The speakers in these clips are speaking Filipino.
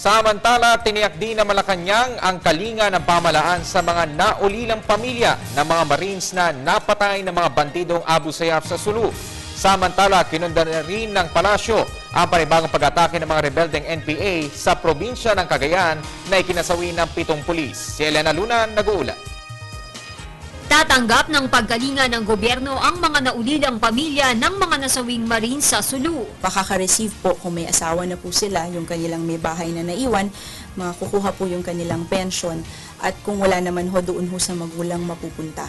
Samantala, tiniyak din ng Malacanang ang kalinga ng pamahalaan sa mga naulilang pamilya ng mga Marines na napatay ng mga bandidong Abu Sayyaf sa Sulu. Samantala, kinunda rin ng palasyo ang panibagong pag-atake ng mga rebeldeng NPA sa probinsya ng Cagayan na ikinasawi ng 7 pulis. Si Elena Luna nag-uulat. Tatanggap ng pagkalinga ng gobyerno ang mga naulilang pamilya ng mga nasawing Marines sa Sulu. Makaka-receive po kung may asawa na po sila, yung kanilang may bahay na naiwan, makukuha po yung kanilang pension at kung wala naman ho doon ho sa magulang mapupunta.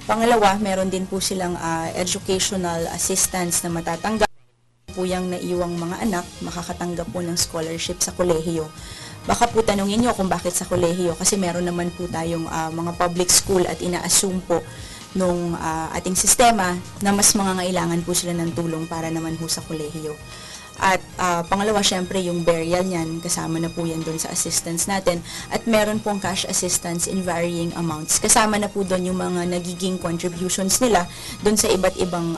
Pangalawa, meron din po silang educational assistance na matatanggap. Po yung naiwang mga anak, makakatanggap po ng scholarship sa kolehiyo. Baka po tanungin nyo kung bakit sa kolehiyo kasi meron naman po tayong mga public school at ina-assume po nung ating sistema na mas mangangailangan po sila ng tulong para naman po sa kolehiyo. At pangalawa, syempre yung burial niyan, kasama na po yan doon sa assistance natin. At meron pong cash assistance in varying amounts. Kasama na po doon yung mga nagiging contributions nila doon sa iba't ibang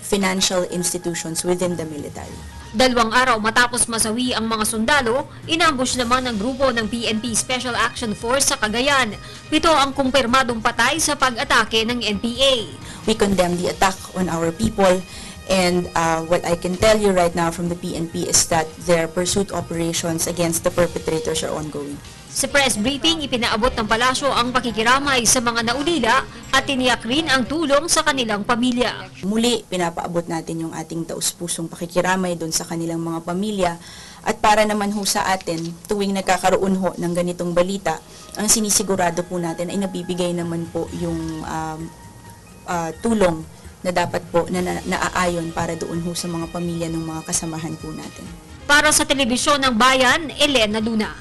financial institutions within the military. 2 araw matapos masawi ang mga sundalo, inambush naman ng grupo ng PNP Special Action Force sa Cagayan. 7 ang kumpirmadong patay sa pag-atake ng NPA. We condemn the attack on our people. And what I can tell you right now from the PNP is that their pursuit operations against the perpetrators are ongoing. Sa press briefing, ipinaabot ng palasyo ang pakikiramay sa mga naulila at tiniyak rin ang tulong sa kanilang pamilya. Muli, pinapaabot natin yung ating taus-pusong pakikiramay doon sa kanilang mga pamilya. At para naman ho sa atin, tuwing nagkakaroon ho ng ganitong balita, ang sinisigurado po natin ay nabibigay naman po yung tulong na dapat po na naaayon para doon ho sa mga pamilya ng mga kasamahan po natin. Para sa Telebisyon ng Bayan, Elena Luna.